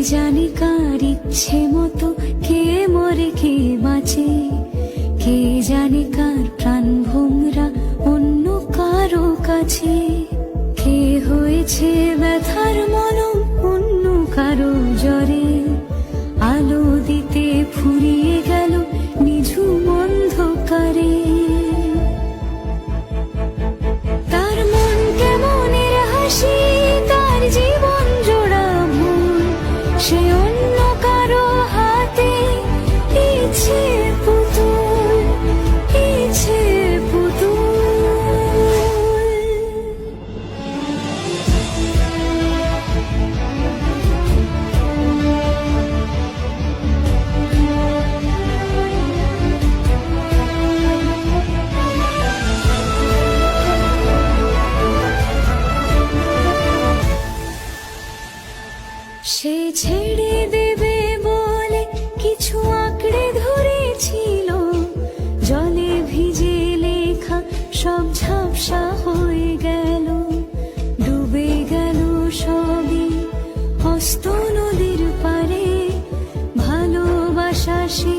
জানে কার ইচ্ছে মতো কে মরে কে বাঁচে, কে জানে কার প্রাণ ভোমরা অন্য কারো কাছে, কে হয়েছে ব্যথার মলম অন্য কারো জ্বরে, আলো দিতে ফুরিয়ে গেল নিঝুম অন্ধকারে। তার মন কেমনের হাসি, তার জীবন জোড়া ভুল, সে অন্য কারো হাতে ইচ্ছে পুতুল, ইচ্ছে পুতুল। সে ছেড়ে দেবে বলে কিছু আঁকড়ে ধরেছিল, জলে ভিজে লেখা সব ঝাপসা হয়ে গেল, ডুবে গেল সবই হস্ত নদীর পারে। ভালোবাসা সে